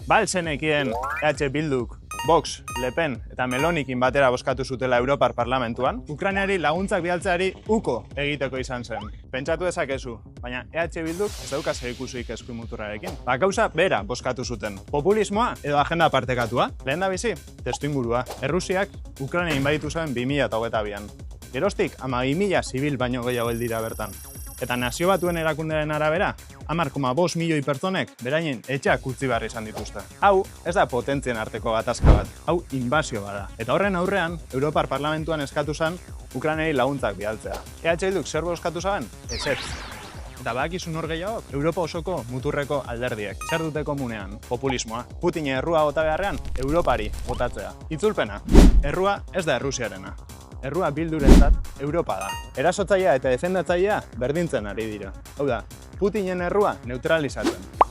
Balzenekien EH Bilduk, Vox, Le Pen eta Melonikin batera bozkatu zutela Europar Parlamentuan, Ukrainari laguntzak bidaltzeari uko egiteko izan zen. Pentsatu dezakezu, baina EH Bilduk ez dauka zerikusirik eskuin muturrarekin. Gauza bera bozkatu zuten. Populismoa edo agenda partekatua? Lehendabizi, testuingurua. Errusiak Ukraina inbaditu zen 2022an. Geroztik, 12.000 zibil baino gehiago dira bertan. Eta Nazio Batuen erakunderen arabera, 10,5 milioi pertsonek beraien etxeak utzi behar izan dituzte. Hau, ez da potentzien arteko gatazka bat, hau inbasio bada. Eta horren aurrean, Europar Parlamentuan eskatu zen Ukrainari laguntzak bidaltzea. EH Bilduk zer bozkatu zen? Ezetz. Eta badakizu nor gehiago? Europa osoko muturreko alderdiek. Zer dute komunean? Populismoa. Putin errua bota beharrean, Europari botatzea. Itzulpena. Errua ez da Errusiarena. Errua Bildurentzat Europa da. Erasotzailea eta defendatzailea berdintzen ari dira. Hau da, Putinen errua neutralizatzen.